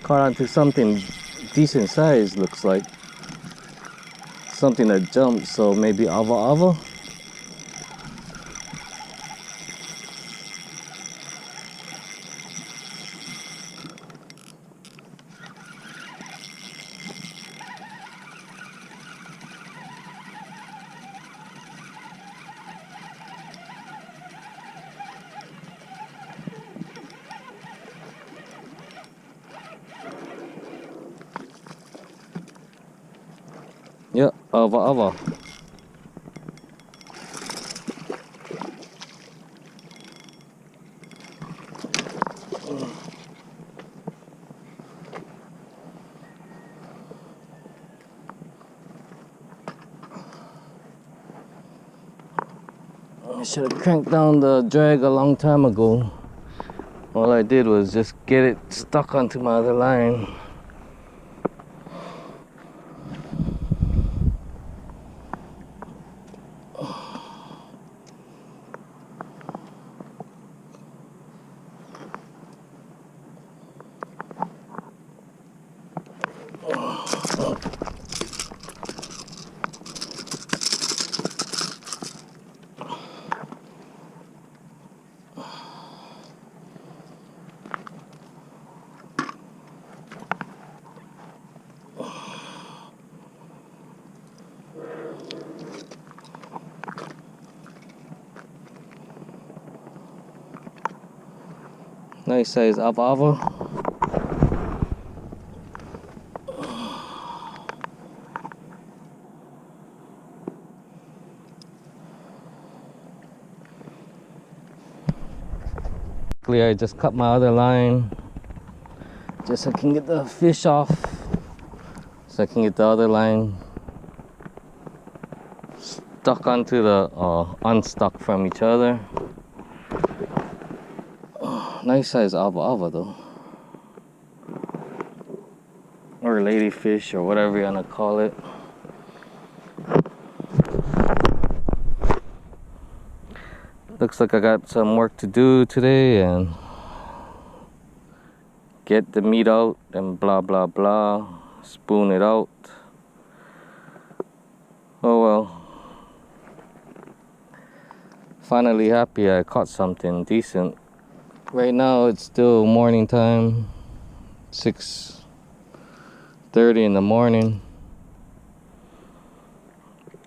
Caught onto something decent size, looks like. Something that jumped, so maybe ava ava. Yeah, ava ava. I should have cranked down the drag a long time ago. All I did was just get it stuck onto my other line. Nice size ava ava. I just cut my other line just so I can get the fish off, so I can get the other line stuck onto the unstuck from each other. Nice size ava ava though, or ladyfish, or whatever you wanna call it. Looks like I got some work to do today and get the meat out and blah blah blah, spoon it out. Oh well. Finally happy I caught something decent. Right now it's still morning time, 6:30 in the morning.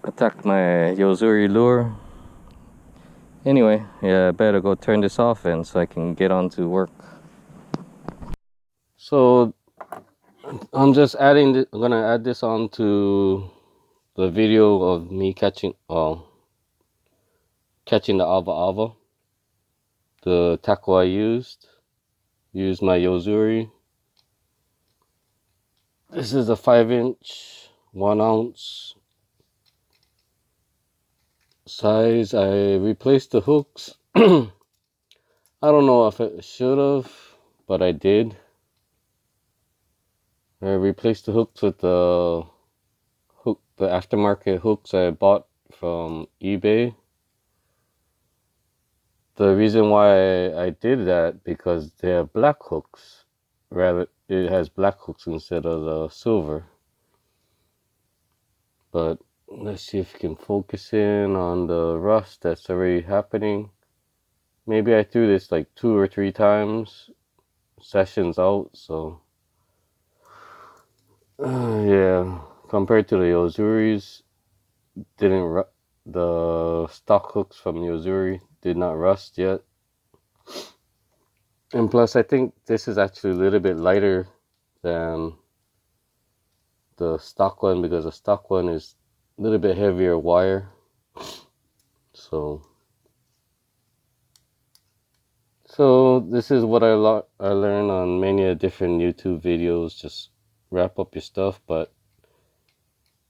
Attacked my Yo-zuri lure. Anyway, yeah, I better go turn this off and so I can get on to work. So I'm just adding this, I'm gonna add this on to the video of me catching the ava ava. The tackle I used my Yo-zuri. This is a 5-inch, 1 ounce size. I replaced the hooks. I don't know if I should have, but I did. I replaced the hooks with the aftermarket hooks I bought from eBay. The reason why I did that, because they have black hooks. Rather, it has black hooks instead of the silver. But let's see if we can focus in on the rust that's already happening. Maybe I threw this like 2 or 3 times, sessions out, so yeah, compared to the Yo-zuris, the stock hooks from Yo-zuri did not rust yet. And plus I think this is actually a little bit lighter than the stock one, because the stock one is a little bit heavier wire. So this is what I learned on many different YouTube videos. Just wrap up your stuff, but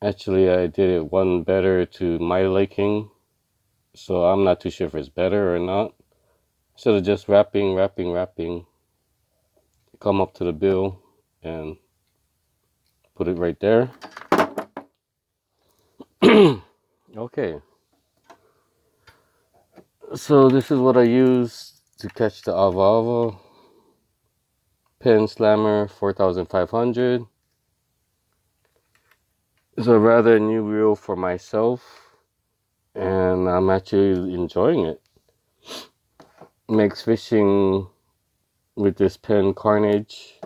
actually I did it one better to my liking, so I'm not too sure if it's better or not. Instead of just wrapping, come up to the bill and put it right there. Okay, so this is what I use to catch the ava ava. pen slammer 4500. It's a rather new reel for myself, and I'm actually enjoying it. Makes fishing with this pen carnage.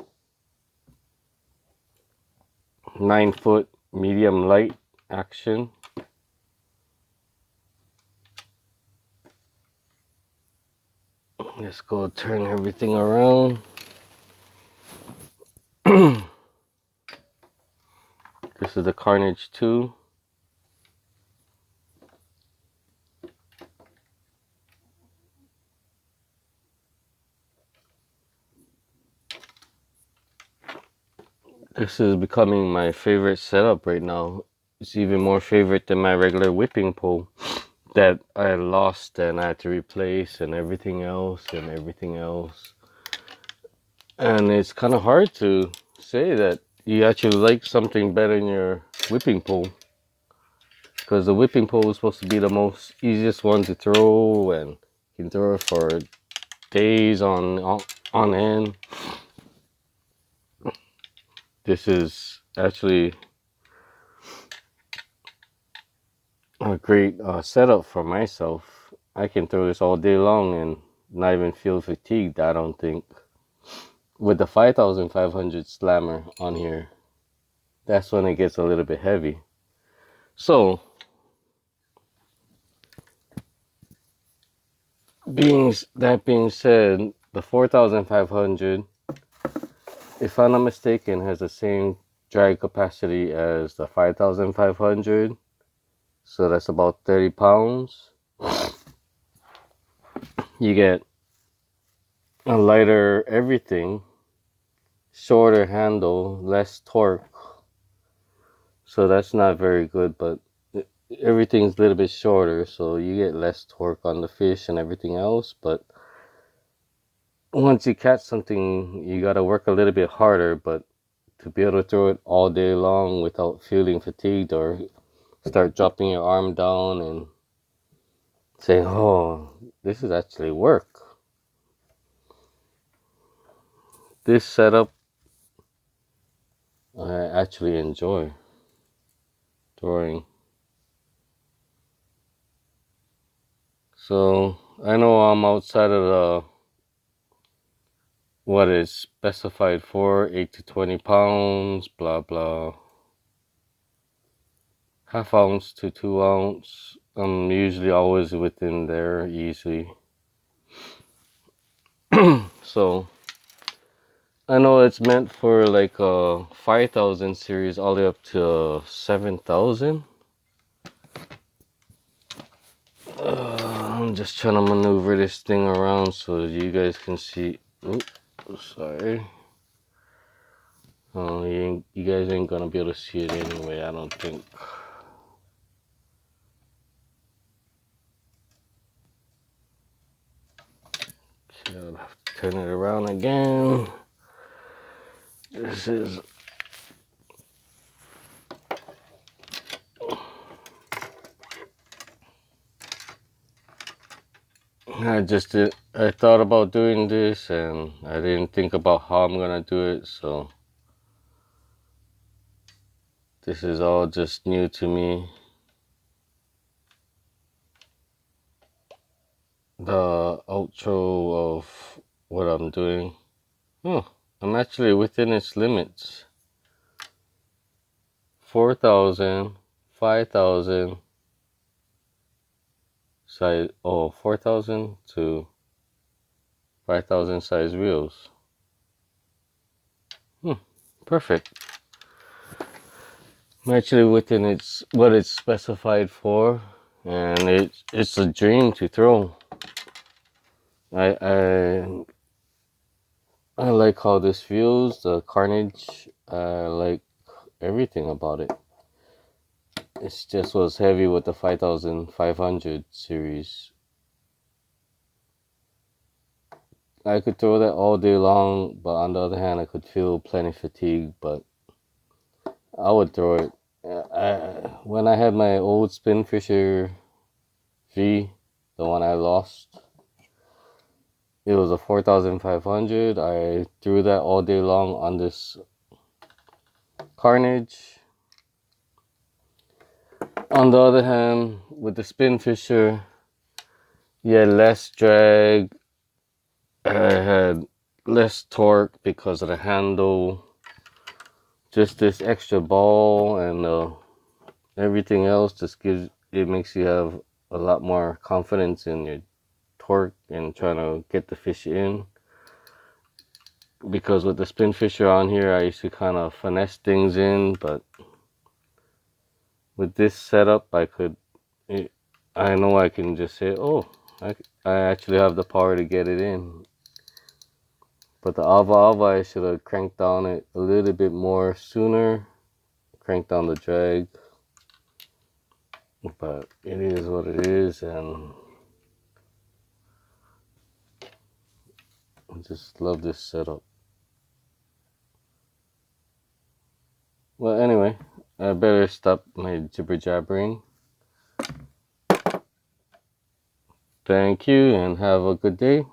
9-foot medium light action. Let's go turn everything around. This is the Carnage 2. This is becoming my favorite setup right now. It's even more favorite than my regular whipping pole that I lost and I had to replace and everything else. And it's kind of hard to say that you actually like something better than your whipping pole, because the whipping pole is supposed to be the most easiest one to throw, and you can throw it for days on end. This is actually a great setup for myself. I can throw this all day long and not even feel fatigued, I don't think. With the 5500 slammer on here, that's when it gets a little bit heavy. So, that being said, the 4500, if I'm not mistaken, has the same drag capacity as the 5500. So that's about 30 pounds. You get a lighter everything, shorter handle, less torque. So that's not very good, but everything's a little bit shorter, so you get less torque on the fish and everything else. But once you catch something, you gotta work a little bit harder, but to be able to throw it all day long without feeling fatigued or start dropping your arm down and saying, oh, this is actually work. This setup I actually enjoy throwing. So I know I'm outside of the what is specified for, 8 to 20 pounds, blah blah. Half ounce to 2 ounce. I'm usually always within there easily. So I know it's meant for like a 5000 series all the way up to 7000. I'm just trying to maneuver this thing around so you guys can see. Oops, sorry. Oh, you guys ain't gonna be able to see it anyway, I don't think. Okay, I'll have to turn it around again. This is I thought about doing this and I didn't think about how I'm gonna do it, so this is all just new to me. The outro of what I'm doing. Oh, I'm actually within its limits. 4,000, 5,000 size, 4,000 to 5,000 size reels. Perfect. I'm actually within what it's specified for, and it's a dream to throw. I like how this feels, the carnage. I like everything about it. It's just was heavy with the 5500 series. I could throw that all day long, but on the other hand, I could feel plenty fatigued, but I would throw it. When I had my old Spinfisher V, the one I lost, it was a 4,500. I threw that all day long on this Carnage. On the other hand, with the Spin Fisher, you had less drag. I had less torque because of the handle. Just this extra ball and everything else just makes you have a lot more confidence in your torque and trying to get the fish in. Because with the Spin Fisher on here, I used to kind of finesse things in, but with this setup, I know I can just say, oh, I actually have the power to get it in. But the Ava, I should have cranked down it a little bit more sooner, cranked down the drag. But it is what it is, and I just love this setup. Well, anyway, I better stop my jibber jabbering. Thank you, and have a good day.